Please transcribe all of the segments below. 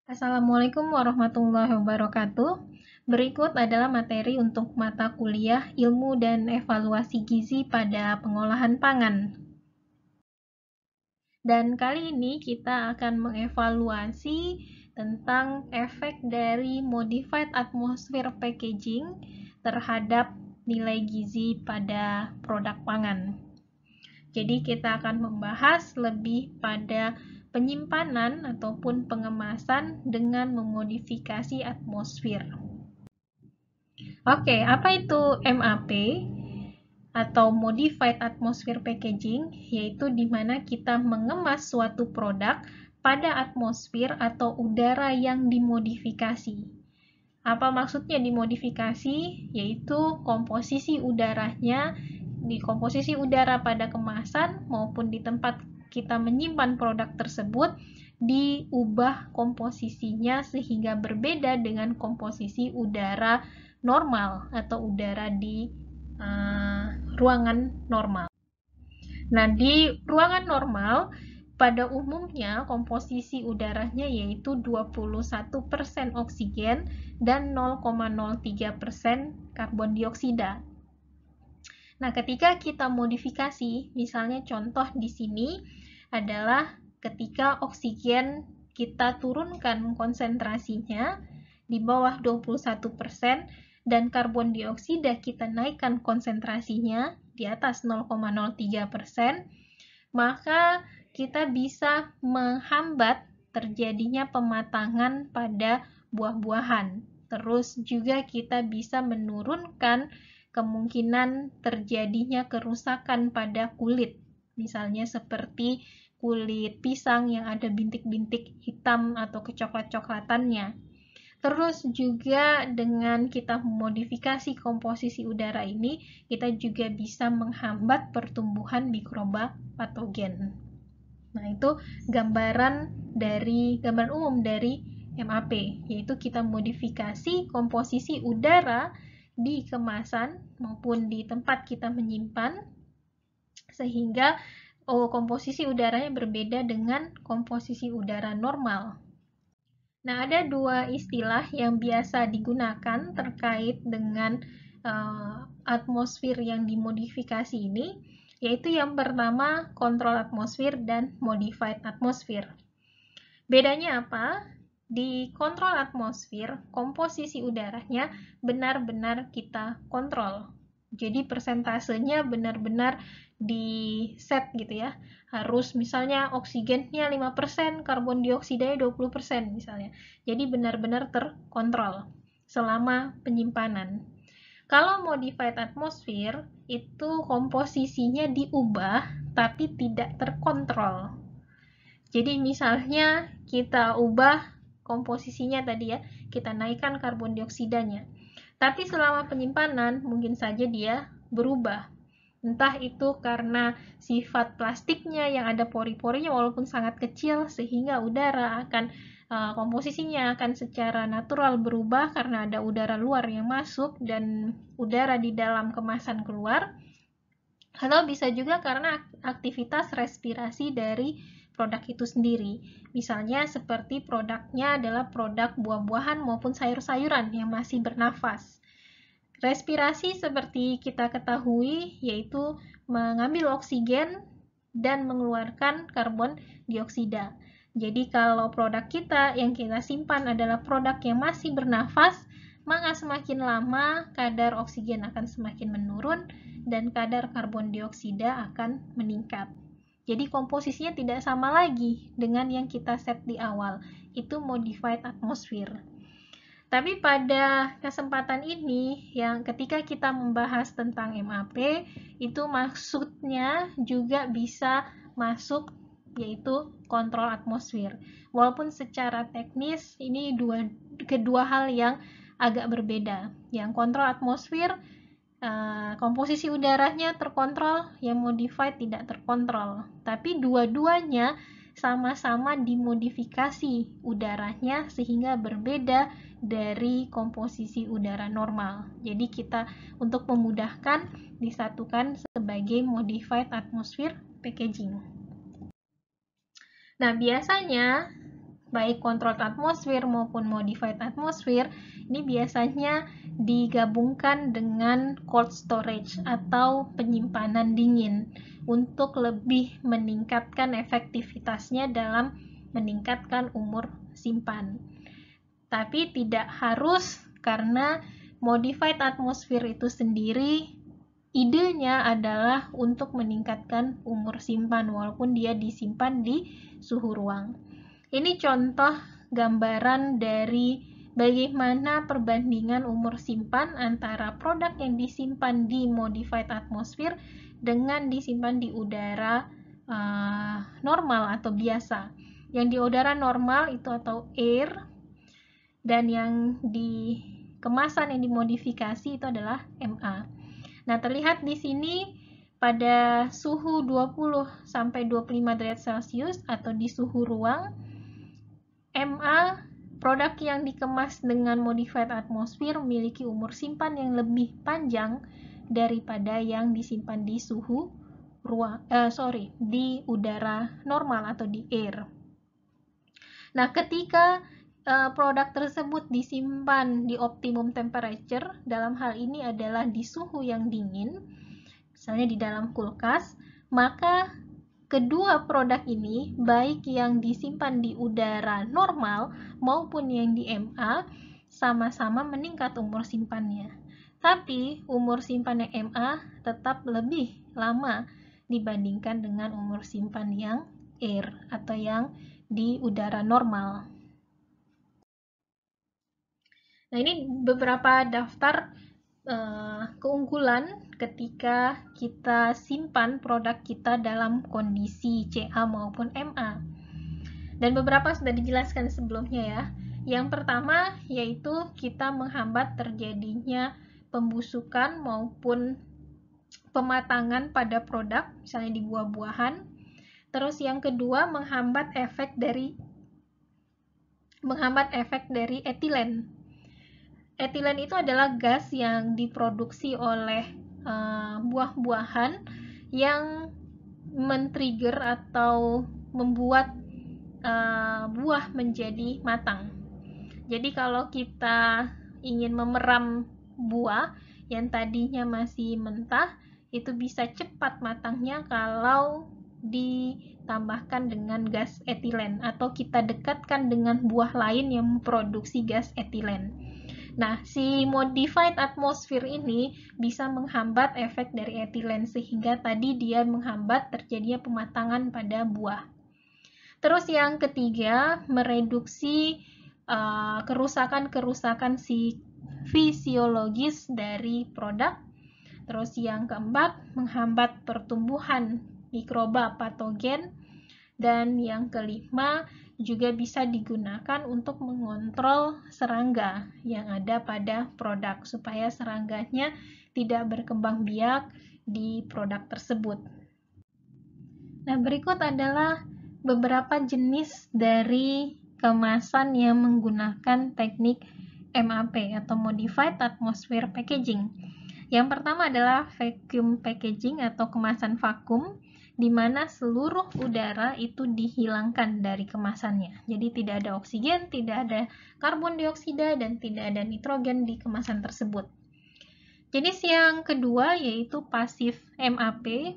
Assalamualaikum warahmatullahi wabarakatuh. Berikut adalah materi untuk mata kuliah Ilmu dan Evaluasi Gizi pada Pengolahan Pangan. Dan kali ini kita akan mengevaluasi tentang efek dari Modified Atmosphere Packaging terhadap nilai gizi pada produk pangan. Jadi kita akan membahas lebih pada penyimpanan ataupun pengemasan dengan memodifikasi atmosfer. Oke, apa itu MAP atau Modified Atmosphere Packaging? Yaitu di mana kita mengemas suatu produk pada atmosfer atau udara yang dimodifikasi. Apa maksudnya dimodifikasi? Yaitu komposisi udaranya, di komposisi udara pada kemasan maupun di tempat kita menyimpan produk tersebut diubah komposisinya sehingga berbeda dengan komposisi udara normal atau udara di ruangan normal. Nah, di ruangan normal pada umumnya komposisi udaranya yaitu 21% oksigen dan 0,03% karbon dioksida. Nah, ketika kita modifikasi, misalnya contoh di sini adalah ketika oksigen kita turunkan konsentrasinya di bawah 21% dan karbon dioksida kita naikkan konsentrasinya di atas 0,03%, maka kita bisa menghambat terjadinya pematangan pada buah-buahan. Terus juga kita bisa menurunkan kemungkinan terjadinya kerusakan pada kulit, misalnya seperti kulit pisang yang ada bintik-bintik hitam atau kecoklat-coklatannya. Terus juga dengan kita memodifikasi komposisi udara ini, kita juga bisa menghambat pertumbuhan mikroba patogen. Nah, itu gambaran umum dari MAP, yaitu kita modifikasi komposisi udara di kemasan maupun di tempat kita menyimpan sehingga komposisi udaranya berbeda dengan komposisi udara normal. Nah, ada dua istilah yang biasa digunakan terkait dengan atmosfer yang dimodifikasi ini, yaitu yang pertama kontrol atmosfer dan modified atmosfer. Bedanya apa? Di kontrol atmosfer, komposisi udaranya benar-benar kita kontrol. Jadi persentasenya benar-benar di set gitu ya. Harus misalnya oksigennya 5%, karbon dioksidanya 20% misalnya. Jadi benar-benar terkontrol selama penyimpanan. Kalau modified atmosphere itu komposisinya diubah tapi tidak terkontrol. Jadi misalnya kita ubah komposisinya tadi ya, kita naikkan karbon dioksidanya. Tapi selama penyimpanan mungkin saja dia berubah. Entah itu karena sifat plastiknya yang ada pori-porinya walaupun sangat kecil sehingga udara akan komposisinya akan secara natural berubah karena ada udara luar yang masuk dan udara di dalam kemasan keluar. Atau bisa juga karena aktivitas respirasi dari produk itu sendiri. Misalnya seperti produknya adalah produk buah-buahan maupun sayur-sayuran yang masih bernafas. Respirasi seperti kita ketahui yaitu mengambil oksigen dan mengeluarkan karbon dioksida. Jadi kalau produk kita yang kita simpan adalah produk yang masih bernafas, maka semakin lama kadar oksigen akan semakin menurun dan kadar karbon dioksida akan meningkat. Jadi komposisinya tidak sama lagi dengan yang kita set di awal. Itu modified atmosphere. Tapi pada kesempatan ini, yang ketika kita membahas tentang MAP, itu maksudnya juga bisa masuk yaitu kontrol atmosfer. Walaupun secara teknis ini kedua hal yang agak berbeda. Yang kontrol atmosfer komposisi udaranya terkontrol, yang modified tidak terkontrol. Tapi dua-duanya sama-sama dimodifikasi udaranya sehingga berbeda dari komposisi udara normal. Jadi kita untuk memudahkan disatukan sebagai modified atmosphere packaging. Nah, biasanya baik controlled atmosphere maupun modified atmosphere, ini biasanya digabungkan dengan cold storage atau penyimpanan dingin untuk lebih meningkatkan efektivitasnya dalam meningkatkan umur simpan. Tapi tidak harus, karena modified atmosphere itu sendiri idenya adalah untuk meningkatkan umur simpan walaupun dia disimpan di suhu ruang. Ini contoh gambaran dari bagaimana perbandingan umur simpan antara produk yang disimpan di modified atmosphere dengan disimpan di udara normal atau biasa. Yang di udara normal itu atau air, dan yang di kemasan yang dimodifikasi itu adalah MA. Nah, terlihat di sini pada suhu 20 sampai 25 derajat Celcius atau di suhu ruang, MA produk yang dikemas dengan modified atmosphere memiliki umur simpan yang lebih panjang daripada yang disimpan di suhu ruang, di udara normal atau di air. Nah, ketika produk tersebut disimpan di optimum temperature, dalam hal ini adalah di suhu yang dingin, misalnya di dalam kulkas, maka kedua produk ini, baik yang disimpan di udara normal maupun yang di MA, sama-sama meningkat umur simpannya. Tapi umur simpan yang MA tetap lebih lama dibandingkan dengan umur simpan yang air atau yang di udara normal. Nah, ini beberapa daftar keunggulan ketika kita simpan produk kita dalam kondisi CA maupun MA. Dan beberapa sudah dijelaskan sebelumnya ya. Yang pertama yaitu kita menghambat terjadinya pembusukan maupun pematangan pada produk, misalnya di buah-buahan. Terus yang kedua menghambat efek dari etilen. Etilen itu adalah gas yang diproduksi oleh buah-buahan yang men-trigger atau membuat buah menjadi matang. Jadi kalau kita ingin memeram buah yang tadinya masih mentah, itu bisa cepat matangnya kalau ditambahkan dengan gas etilen atau kita dekatkan dengan buah lain yang memproduksi gas etilen. Nah, si modified atmosphere ini bisa menghambat efek dari etilen sehingga tadi dia menghambat terjadinya pematangan pada buah. Terus yang ketiga, mereduksi kerusakan-kerusakan fisiologis dari produk. Terus yang keempat, menghambat pertumbuhan mikroba patogen. Dan yang kelima, juga bisa digunakan untuk mengontrol serangga yang ada pada produk supaya serangganya tidak berkembang biak di produk tersebut. Nah, berikut adalah beberapa jenis dari kemasan yang menggunakan teknik MAP atau Modified Atmosphere Packaging. Yang pertama adalah vacuum packaging atau kemasan vakum, di mana seluruh udara itu dihilangkan dari kemasannya. Jadi tidak ada oksigen, tidak ada karbon dioksida, dan tidak ada nitrogen di kemasan tersebut. Jenis yang kedua yaitu pasif MAP,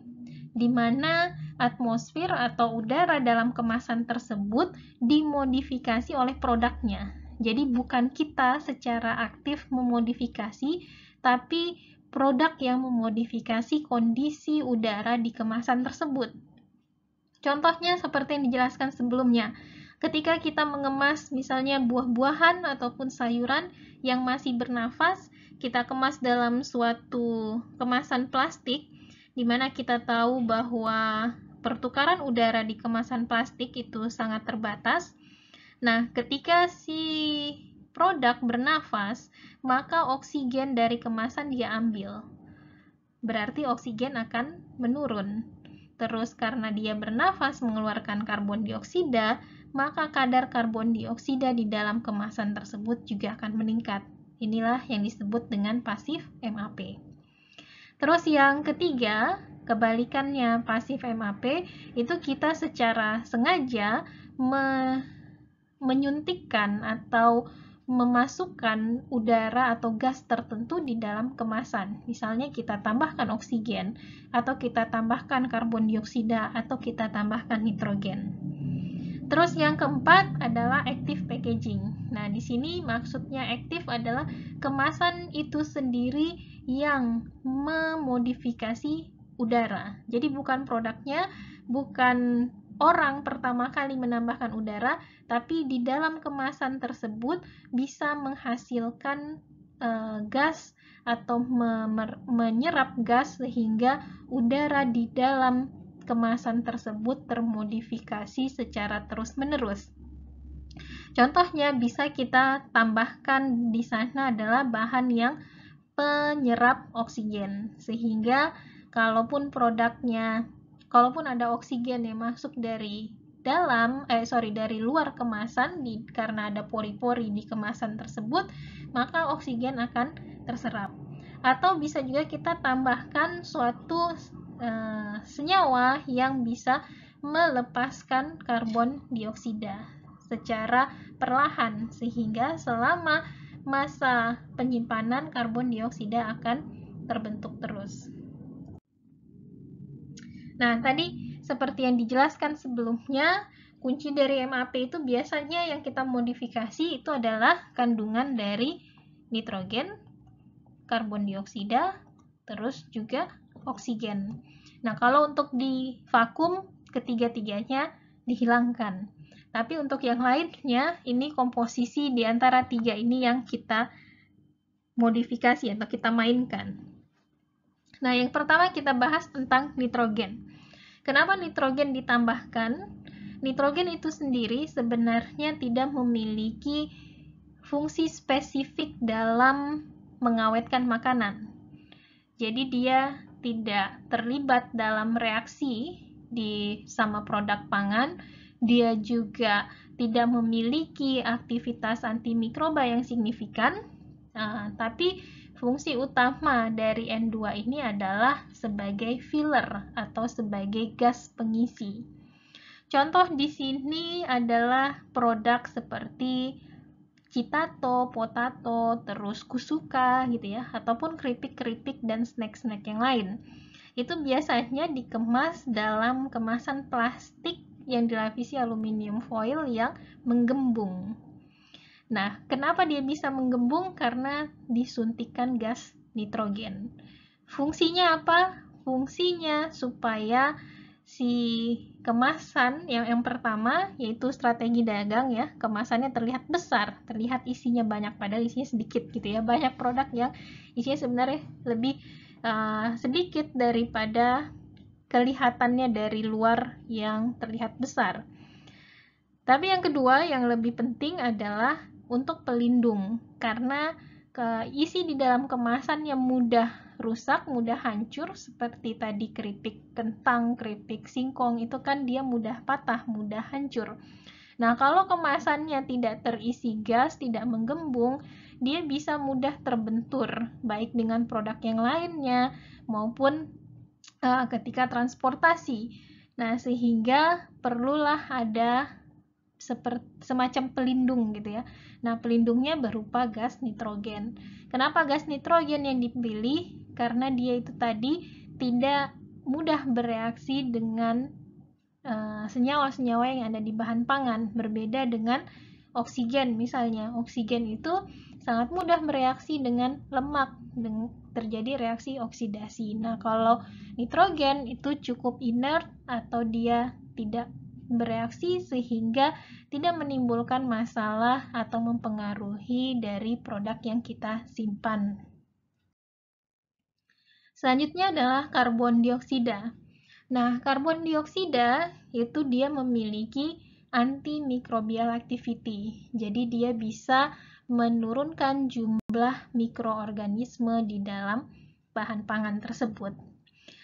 di mana atmosfer atau udara dalam kemasan tersebut dimodifikasi oleh produknya. Jadi bukan kita secara aktif memodifikasi, tapi produk yang memodifikasi kondisi udara di kemasan tersebut. Contohnya seperti yang dijelaskan sebelumnya, ketika kita mengemas misalnya buah-buahan ataupun sayuran yang masih bernafas, kita kemas dalam suatu kemasan plastik, di mana kita tahu bahwa pertukaran udara di kemasan plastik itu sangat terbatas. Nah, ketika si produk bernafas, maka oksigen dari kemasan dia ambil. Berarti oksigen akan menurun. Terus karena dia bernafas mengeluarkan karbon dioksida, maka kadar karbon dioksida di dalam kemasan tersebut juga akan meningkat. Inilah yang disebut dengan pasif MAP. Terus yang ketiga, kebalikannya pasif MAP, itu kita secara sengaja menyuntikkan atau memasukkan udara atau gas tertentu di dalam kemasan. Misalnya kita tambahkan oksigen, atau kita tambahkan karbon dioksida, atau kita tambahkan nitrogen. Terus yang keempat adalah active packaging. Nah, di sini maksudnya active adalah kemasan itu sendiri yang memodifikasi udara. Jadi bukan produknya, bukan orang pertama kali menambahkan udara, tapi di dalam kemasan tersebut bisa menghasilkan gas atau menyerap gas sehingga udara di dalam kemasan tersebut termodifikasi secara terus-menerus. Contohnya bisa kita tambahkan di sana adalah bahan yang penyerap oksigen, sehingga kalaupun ada oksigen yang masuk dari dari luar kemasan karena ada pori-pori di kemasan tersebut, maka oksigen akan terserap. Atau bisa juga kita tambahkan suatu senyawa yang bisa melepaskan karbon dioksida secara perlahan, sehingga selama masa penyimpanan karbon dioksida akan terbentuk terus. Nah, tadi seperti yang dijelaskan sebelumnya, kunci dari MAP itu biasanya yang kita modifikasi itu adalah kandungan dari nitrogen, karbon dioksida, terus juga oksigen. Nah, kalau untuk di vakum, ketiga-tiganya dihilangkan. Tapi untuk yang lainnya, ini komposisi di antara tiga ini yang kita modifikasi atau kita mainkan. Nah, yang pertama kita bahas tentang nitrogen. Kenapa nitrogen ditambahkan? Nitrogen itu sendiri sebenarnya tidak memiliki fungsi spesifik dalam mengawetkan makanan. Jadi dia tidak terlibat dalam reaksi sama produk pangan. Dia juga tidak memiliki aktivitas antimikroba yang signifikan. Tapi fungsi utama dari N2 ini adalah sebagai filler atau sebagai gas pengisi. Contoh di sini adalah produk seperti Citato, Potato, terus Kusuka gitu ya, ataupun keripik-keripik dan snack-snack yang lain. Itu biasanya dikemas dalam kemasan plastik yang dilapisi aluminium foil yang menggembung. Nah, kenapa dia bisa menggembung? Karena disuntikkan gas nitrogen. Fungsinya apa? Fungsinya supaya si kemasan yang pertama, yaitu strategi dagang ya, kemasannya terlihat besar, terlihat isinya banyak, padahal isinya sedikit gitu ya. Banyak produk yang isinya sebenarnya lebih sedikit daripada kelihatannya dari luar yang terlihat besar. Tapi yang kedua yang lebih penting adalah untuk pelindung, karena isi di dalam kemasan yang mudah rusak, mudah hancur, seperti tadi keripik kentang, keripik singkong, itu kan dia mudah patah, mudah hancur. Nah, kalau kemasannya tidak terisi gas, tidak menggembung, dia bisa mudah terbentur, baik dengan produk yang lainnya maupun ketika transportasi. Nah, sehingga perlulah ada semacam pelindung gitu ya. Nah, pelindungnya berupa gas nitrogen. Kenapa gas nitrogen yang dipilih? Karena dia itu tadi tidak mudah bereaksi dengan senyawa-senyawa yang ada di bahan pangan, berbeda dengan oksigen misalnya. Oksigen itu sangat mudah bereaksi dengan lemak, terjadi reaksi oksidasi. Nah, kalau nitrogen itu cukup inert atau dia tidak bereaksi sehingga tidak menimbulkan masalah atau mempengaruhi dari produk yang kita simpan. Selanjutnya adalah karbon dioksida. Nah, karbon dioksida itu dia memiliki antimicrobial activity. Jadi dia bisa menurunkan jumlah mikroorganisme di dalam bahan pangan tersebut.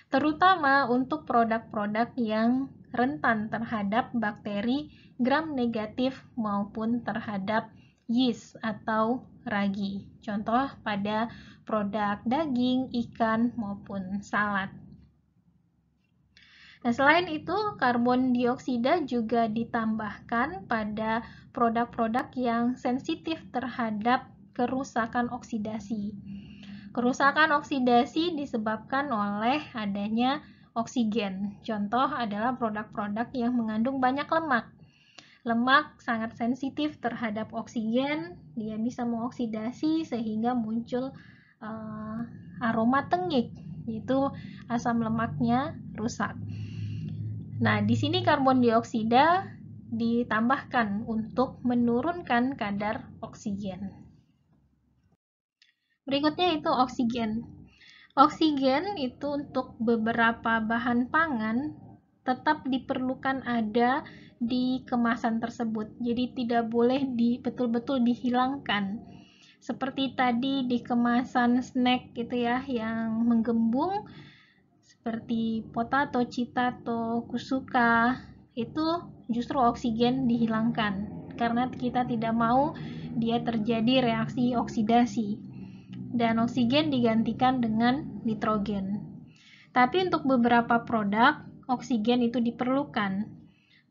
Terutama untuk produk-produk yang rentan terhadap bakteri gram negatif maupun terhadap yeast atau ragi. Contoh pada produk daging, ikan, maupun salad. Nah, selain itu, karbon dioksida juga ditambahkan pada produk-produk yang sensitif terhadap kerusakan oksidasi. Kerusakan oksidasi disebabkan oleh adanya oksigen. Contoh adalah produk-produk yang mengandung banyak lemak. Lemak sangat sensitif terhadap oksigen, dia bisa mengoksidasi sehingga muncul aroma tengik, yaitu asam lemaknya rusak. Nah, di sini karbon dioksida ditambahkan untuk menurunkan kadar oksigen. Berikutnya itu oksigen. Oksigen itu untuk beberapa bahan pangan tetap diperlukan ada di kemasan tersebut. Jadi tidak boleh betul-betul dihilangkan. Seperti tadi di kemasan snack gitu ya, yang menggembung seperti potato, citato, kusuka, itu justru oksigen dihilangkan karena kita tidak mau dia terjadi reaksi oksidasi dan oksigen digantikan dengan nitrogen. Tapi untuk beberapa produk oksigen itu diperlukan.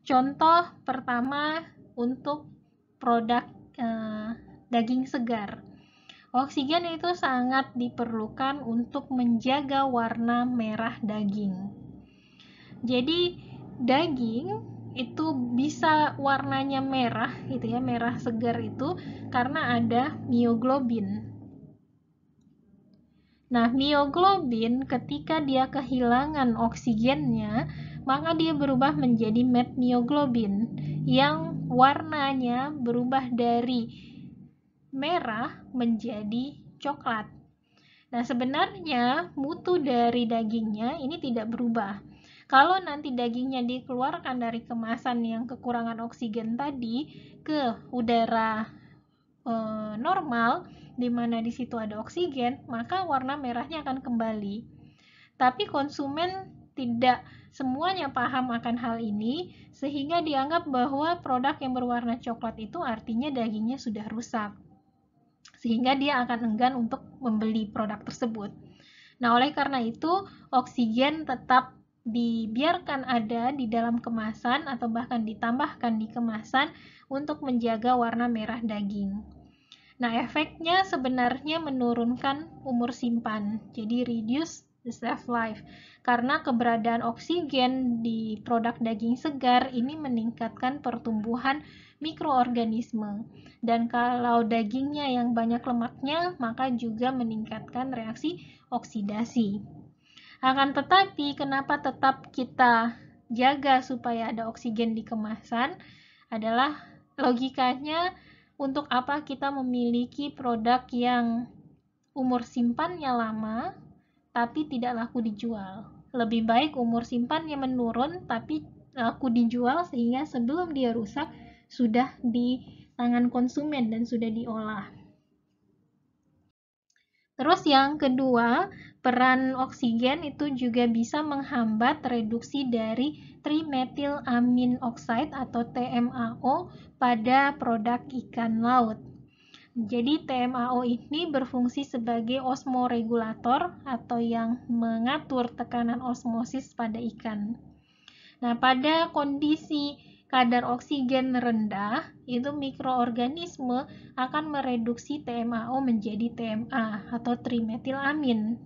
Contoh pertama untuk produk daging segar. Oksigen itu sangat diperlukan untuk menjaga warna merah daging. Jadi daging itu bisa warnanya merah gitu ya, merah segar itu karena ada mioglobin. Nah, mioglobin ketika dia kehilangan oksigennya, maka dia berubah menjadi metmioglobin yang warnanya berubah dari merah menjadi coklat. Nah, sebenarnya mutu dari dagingnya ini tidak berubah. Kalau nanti dagingnya dikeluarkan dari kemasan yang kekurangan oksigen tadi ke udara normal, di mana di situ ada oksigen, maka warna merahnya akan kembali. Tapi konsumen tidak semuanya paham akan hal ini, sehingga dianggap bahwa produk yang berwarna coklat itu artinya dagingnya sudah rusak, sehingga dia akan enggan untuk membeli produk tersebut. Nah, oleh karena itu, oksigen tetap dibiarkan ada di dalam kemasan atau bahkan ditambahkan di kemasan untuk menjaga warna merah daging. Nah, efeknya sebenarnya menurunkan umur simpan, jadi reduce the shelf life. Karena keberadaan oksigen di produk daging segar ini meningkatkan pertumbuhan mikroorganisme. Dan kalau dagingnya yang banyak lemaknya, maka juga meningkatkan reaksi oksidasi. Akan tetapi, kenapa tetap kita jaga supaya ada oksigen di kemasan adalah logikanya untuk apa kita memiliki produk yang umur simpannya lama tapi tidak laku dijual. Lebih baik umur simpannya menurun tapi laku dijual sehingga sebelum dia rusak sudah di tangan konsumen dan sudah diolah. Terus yang kedua, peran oksigen itu juga bisa menghambat reduksi dari trimethylamine oxide atau TMAO pada produk ikan laut. Jadi TMAO ini berfungsi sebagai osmoregulator atau yang mengatur tekanan osmosis pada ikan. Nah, pada kondisi kadar oksigen rendah, itu mikroorganisme akan mereduksi TMAO menjadi TMA atau trimetilamin.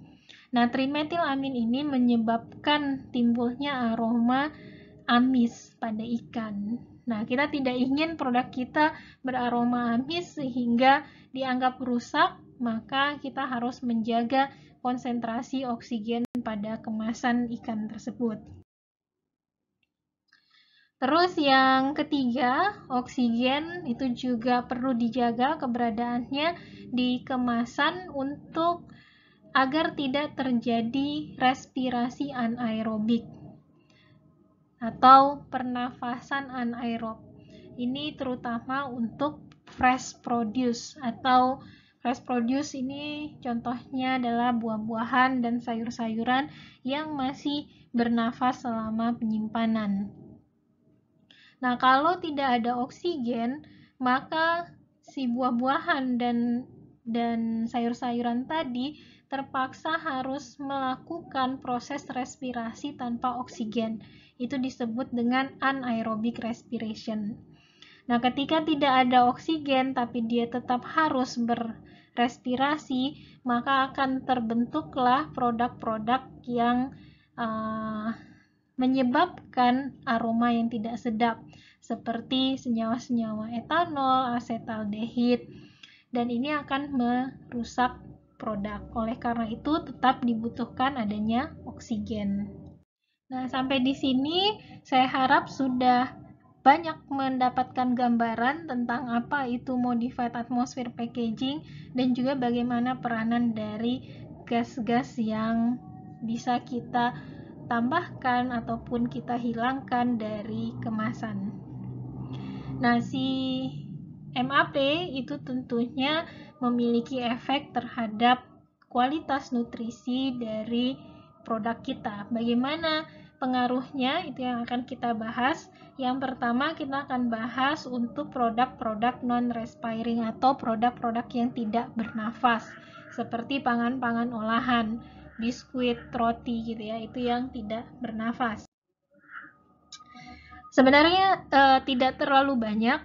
Nah, trimetilamin ini menyebabkan timbulnya aroma amis pada ikan. Nah, kita tidak ingin produk kita beraroma amis sehingga dianggap rusak, maka kita harus menjaga konsentrasi oksigen pada kemasan ikan tersebut. Terus yang ketiga, oksigen itu juga perlu dijaga keberadaannya di kemasan untuk agar tidak terjadi respirasi anaerobik atau pernafasan anaerob. Ini terutama untuk fresh produce atau fresh produce ini contohnya adalah buah-buahan dan sayur-sayuran yang masih bernafas selama penyimpanan. Nah, kalau tidak ada oksigen, maka si buah-buahan dan dan sayur-sayuran tadi terpaksa harus melakukan proses respirasi tanpa oksigen. Itu disebut dengan anaerobic respiration. Nah, ketika tidak ada oksigen tapi dia tetap harus berrespirasi, maka akan terbentuklah produk-produk yang menyebabkan aroma yang tidak sedap, seperti senyawa-senyawa etanol, asetaldehid, dan ini akan merusak produk. Oleh karena itu, tetap dibutuhkan adanya oksigen. Nah, sampai di sini saya harap sudah banyak mendapatkan gambaran tentang apa itu modified atmosphere packaging dan juga bagaimana peranan dari gas-gas yang bisa kita tambahkan ataupun kita hilangkan dari kemasan. Nah, si MAP itu tentunya memiliki efek terhadap kualitas nutrisi dari produk kita. Bagaimana pengaruhnya itu yang akan kita bahas. Yang pertama kita akan bahas untuk produk-produk non-respiring atau produk-produk yang tidak bernafas, seperti pangan-pangan olahan, biskuit, roti gitu ya, itu yang tidak bernafas. Sebenarnya tidak terlalu banyak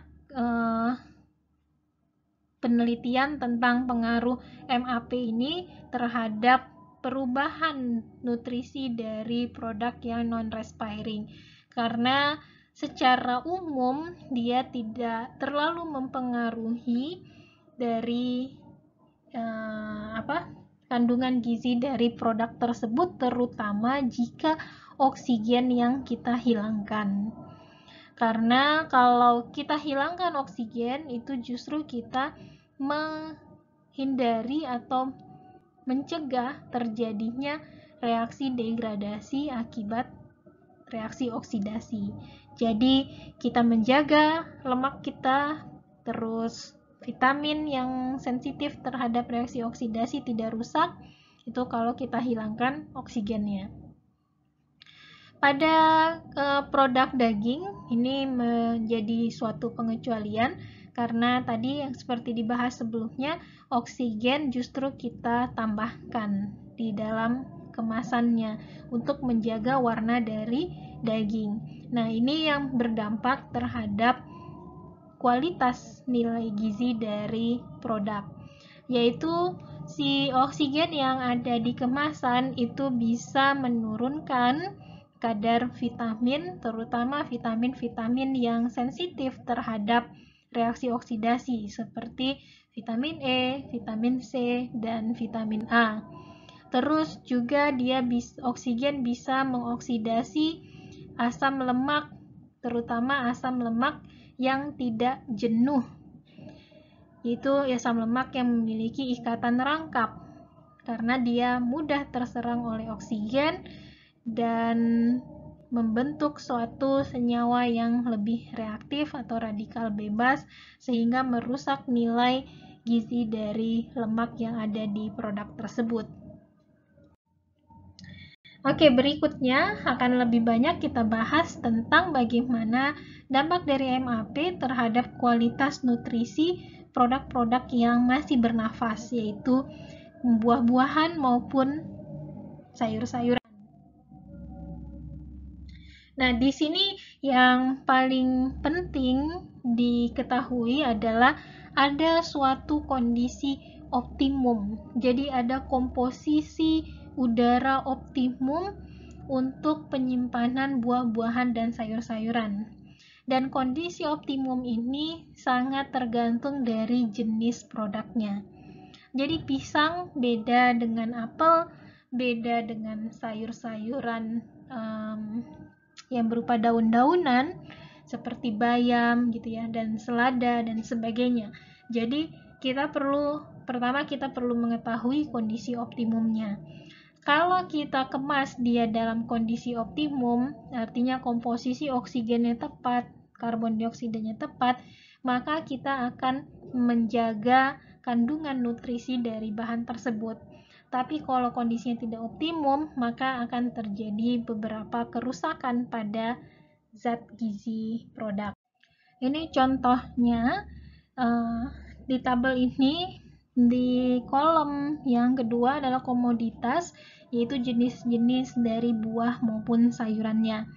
penelitian tentang pengaruh MAP ini terhadap perubahan nutrisi dari produk yang non-respiring, karena secara umum dia tidak terlalu mempengaruhi dari kandungan gizi dari produk tersebut, terutama jika oksigen yang kita hilangkan. Karena kalau kita hilangkan oksigen, itu justru kita menghindari atau mencegah terjadinya reaksi degradasi akibat reaksi oksidasi. Jadi kita menjaga lemak kita, terus vitamin yang sensitif terhadap reaksi oksidasi tidak rusak, itu kalau kita hilangkan oksigennya. Pada produk daging ini menjadi suatu pengecualian karena tadi yang seperti dibahas sebelumnya, oksigen justru kita tambahkan di dalam kemasannya untuk menjaga warna dari daging. Nah, ini yang berdampak terhadap kualitas nilai gizi dari produk, yaitu si oksigen yang ada di kemasan itu bisa menurunkan kadar vitamin, terutama vitamin-vitamin yang sensitif terhadap reaksi oksidasi seperti vitamin E, vitamin C, dan vitamin A. Terus juga oksigen bisa mengoksidasi asam lemak, terutama asam lemak yang tidak jenuh, yaitu asam lemak yang memiliki ikatan rangkap karena dia mudah terserang oleh oksigen dan membentuk suatu senyawa yang lebih reaktif atau radikal bebas sehingga merusak nilai gizi dari lemak yang ada di produk tersebut. Oke, berikutnya akan lebih banyak kita bahas tentang bagaimana dampak dari MAP terhadap kualitas nutrisi produk-produk yang masih bernafas, yaitu buah-buahan maupun sayur-sayuran. Nah, di sini yang paling penting diketahui adalah ada suatu kondisi optimum. Jadi ada komposisi udara optimum untuk penyimpanan buah-buahan dan sayur-sayuran. Dan kondisi optimum ini sangat tergantung dari jenis produknya. Jadi pisang beda dengan apel, beda dengan sayur-sayuran yang berupa daun-daunan seperti bayam gitu ya, dan selada dan sebagainya. Jadi pertama kita perlu mengetahui kondisi optimumnya. Kalau kita kemas dia dalam kondisi optimum, artinya komposisi oksigennya tepat, karbon dioksidanya tepat, maka kita akan menjaga kandungan nutrisi dari bahan tersebut. Tapi kalau kondisinya tidak optimum, maka akan terjadi beberapa kerusakan pada zat gizi produk. Ini contohnya, di tabel ini Di kolom yang kedua adalah komoditas, yaitu jenis-jenis dari buah maupun sayurannya.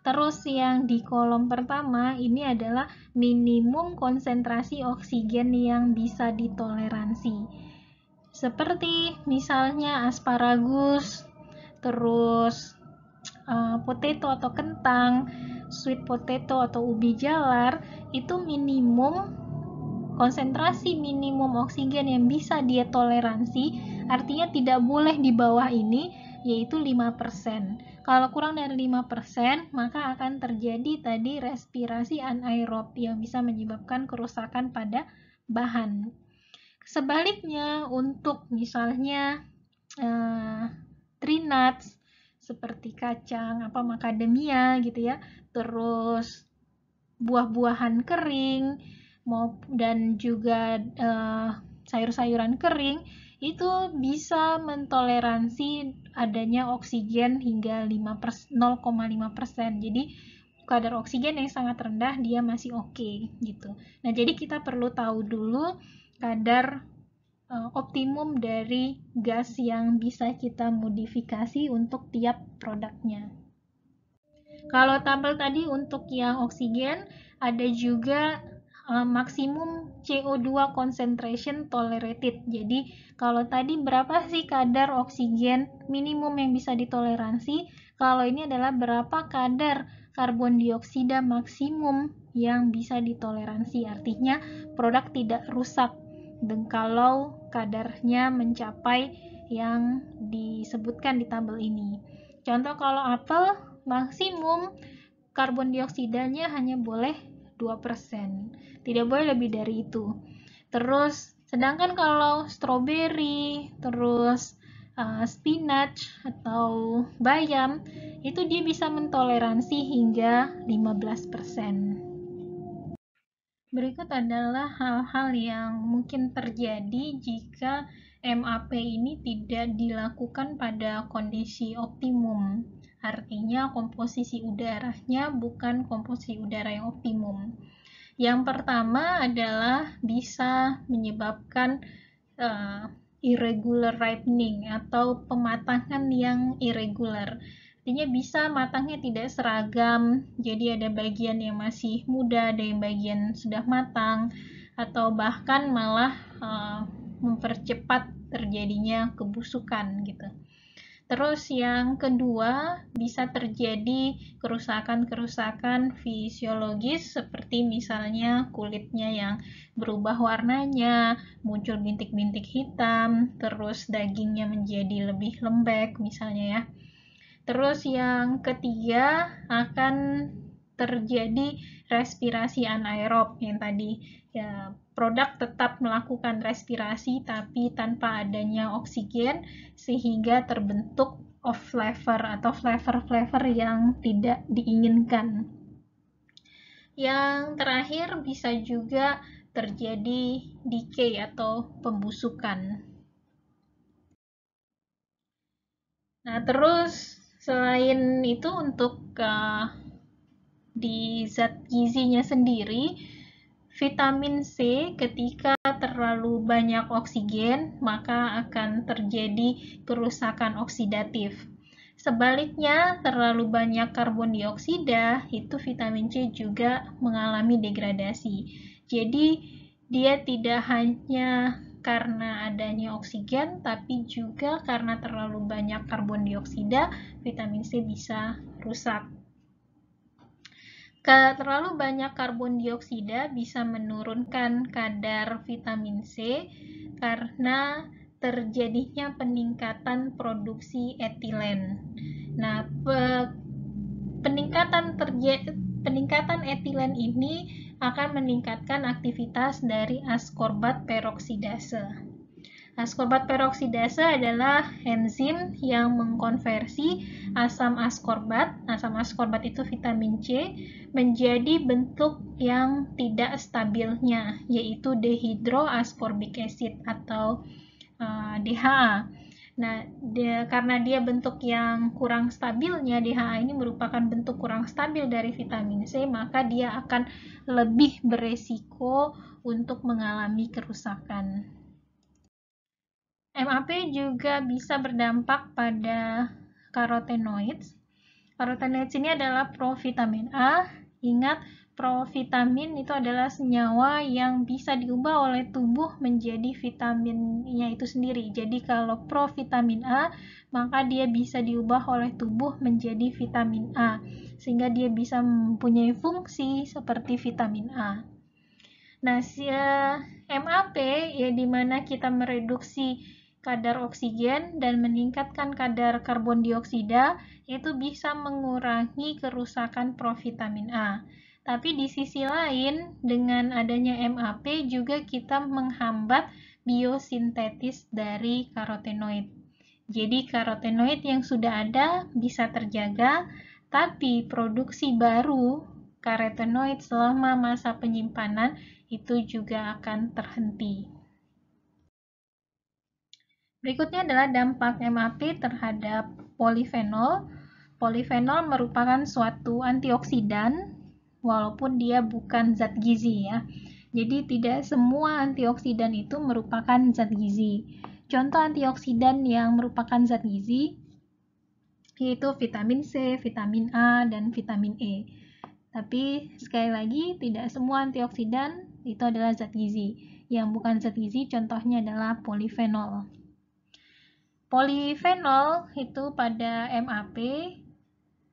Terus yang di kolom pertama ini adalah minimum konsentrasi oksigen yang bisa ditoleransi. Seperti misalnya asparagus, terus potato atau kentang, sweet potato atau ubi jalar, itu konsentrasi minimum oksigen yang bisa dia toleransi, artinya tidak boleh di bawah ini, yaitu 5%. Kalau kurang dari 5%, maka akan terjadi tadi respirasi anaerob yang bisa menyebabkan kerusakan pada bahan. Sebaliknya, untuk misalnya tree nuts seperti kacang, macadamia gitu ya, terus buah-buahan kering dan juga sayur-sayuran kering, itu bisa mentoleransi adanya oksigen hingga 0,5%. Jadi kadar oksigen yang sangat rendah dia masih oke gitu. Nah, jadi kita perlu tahu dulu kadar optimum dari gas yang bisa kita modifikasi untuk tiap produknya. Kalau tabel tadi untuk yang oksigen, ada juga maksimum CO2 concentration tolerated. Jadi kalau tadi berapa sih kadar oksigen minimum yang bisa ditoleransi, kalau ini adalah berapa kadar karbon dioksida maksimum yang bisa ditoleransi. Artinya produk tidak rusak dan kalau kadarnya mencapai yang disebutkan di tabel ini. Contoh kalau apel, maksimum karbon dioksidanya hanya boleh 2%. Tidak boleh lebih dari itu. Terus, sedangkan kalau stroberi, terus spinach atau bayam, itu dia bisa mentoleransi hingga 15%. Berikut adalah hal-hal yang mungkin terjadi jika MAP ini tidak dilakukan pada kondisi optimum. Artinya komposisi udaranya bukan komposisi udara yang optimum. Yang pertama adalah bisa menyebabkan irregular ripening atau pematangan yang irregular. Artinya bisa matangnya tidak seragam, jadi ada bagian yang masih muda, ada yang bagian sudah matang, atau bahkan malah mempercepat terjadinya kebusukan gitu. Terus yang kedua, bisa terjadi kerusakan-kerusakan fisiologis seperti misalnya kulitnya yang berubah warnanya, muncul bintik-bintik hitam, terus dagingnya menjadi lebih lembek misalnya ya. Terus yang ketiga akan terjadi respirasi anaerob yang tadi ya, produk tetap melakukan respirasi tapi tanpa adanya oksigen sehingga terbentuk off flavor atau flavor-flavor yang tidak diinginkan. Yang terakhir bisa juga terjadi decay atau pembusukan. Nah, terus selain itu untuk di zat gizinya sendiri, vitamin C ketika terlalu banyak oksigen maka akan terjadi kerusakan oksidatif. Sebaliknya, terlalu banyak karbon dioksida, itu vitamin C juga mengalami degradasi. Jadi, dia tidak hanya karena adanya oksigen, tapi juga karena terlalu banyak karbon dioksida, vitamin C bisa rusak. Terlalu banyak karbon dioksida bisa menurunkan kadar vitamin C karena terjadinya peningkatan produksi etilen. Nah, peningkatan etilen ini akan meningkatkan aktivitas dari askorbat peroksidase. Askorbat peroksidase adalah enzim yang mengkonversi asam askorbat itu vitamin C, menjadi bentuk yang tidak stabilnya, yaitu dehydroascorbic acid atau DHA. Nah, karena dia bentuk yang kurang stabilnya, DHA ini merupakan bentuk kurang stabil dari vitamin C, maka dia akan lebih beresiko untuk mengalami kerusakan. MAP juga bisa berdampak pada carotenoids. Carotenoids ini adalah provitamin A. Ingat, provitamin itu adalah senyawa yang bisa diubah oleh tubuh menjadi vitaminnya itu sendiri. Jadi kalau provitamin A, maka dia bisa diubah oleh tubuh menjadi vitamin A, sehingga dia bisa mempunyai fungsi seperti vitamin A. Nah, MAP ya dimana kita mereduksi kadar oksigen dan meningkatkan kadar karbon dioksida, itu bisa mengurangi kerusakan provitamin A. Tapi di sisi lain, dengan adanya MAP juga kita menghambat biosintetis dari karotenoid. Jadi karotenoid yang sudah ada bisa terjaga, tapi produksi baru karotenoid selama masa penyimpanan itu juga akan terhenti. Berikutnya adalah dampak MAP terhadap polifenol. Polifenol merupakan suatu antioksidan, walaupun dia bukan zat gizi ya. Jadi tidak semua antioksidan itu merupakan zat gizi. Contoh antioksidan yang merupakan zat gizi yaitu vitamin C, vitamin A, dan vitamin E. Tapi sekali lagi, tidak semua antioksidan itu adalah zat gizi. Yang bukan zat gizi contohnya adalah polifenol. Polifenol itu pada MAP,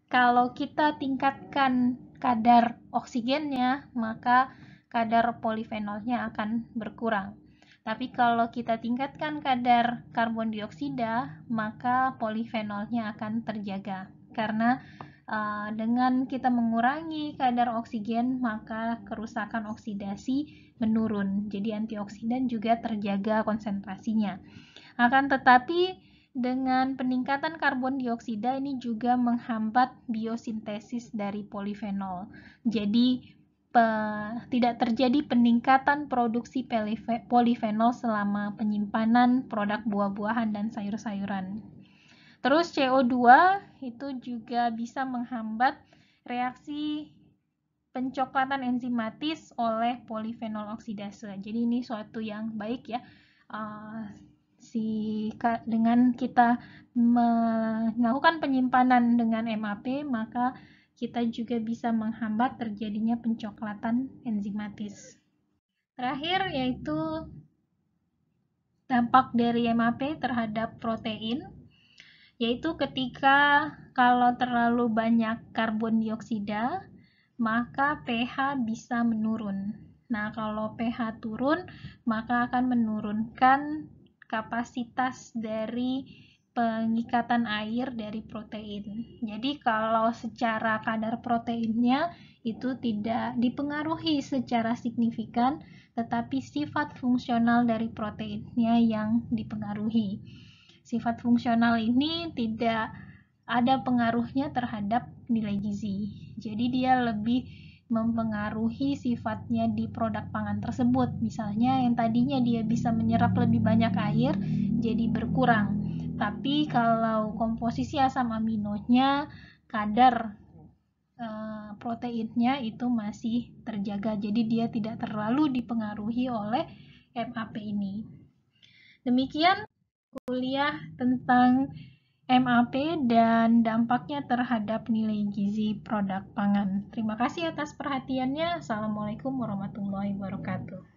kalau kita tingkatkan kadar oksigennya, maka kadar polifenolnya akan berkurang. Tapi kalau kita tingkatkan kadar karbon dioksida, maka polifenolnya akan terjaga. Karena dengan kita mengurangi kadar oksigen, maka kerusakan oksidasi menurun. Jadi antioksidan juga terjaga konsentrasinya. Akan tetapi dengan peningkatan karbon dioksida ini juga menghambat biosintesis dari polifenol. Jadi tidak terjadi peningkatan produksi polifenol selama penyimpanan produk buah-buahan dan sayur-sayuran. Terus CO2 itu juga bisa menghambat reaksi pencoklatan enzimatis oleh polifenol oksidase. Jadi ini suatu yang baik ya. Dengan kita melakukan penyimpanan dengan MAP, maka kita juga bisa menghambat terjadinya pencoklatan enzimatis. Terakhir yaitu dampak dari MAP terhadap protein, yaitu ketika kalau terlalu banyak karbon dioksida, maka pH bisa menurun. Nah, kalau pH turun, maka akan menurunkan kapasitas dari pengikatan air dari protein. Jadi kalau secara kadar proteinnya itu tidak dipengaruhi secara signifikan, tetapi sifat fungsional dari proteinnya yang dipengaruhi. Sifat fungsional ini tidak ada pengaruhnya terhadap nilai gizi. Jadi dia lebih mempengaruhi sifatnya di produk pangan tersebut. Misalnya yang tadinya dia bisa menyerap lebih banyak air, jadi berkurang. Tapi kalau komposisi asam aminonya, kadar proteinnya itu masih terjaga. Jadi dia tidak terlalu dipengaruhi oleh MAP ini. Demikian kuliah tentang MAP dan dampaknya terhadap nilai gizi produk pangan. Terima kasih atas perhatiannya. Assalamualaikum warahmatullahi wabarakatuh.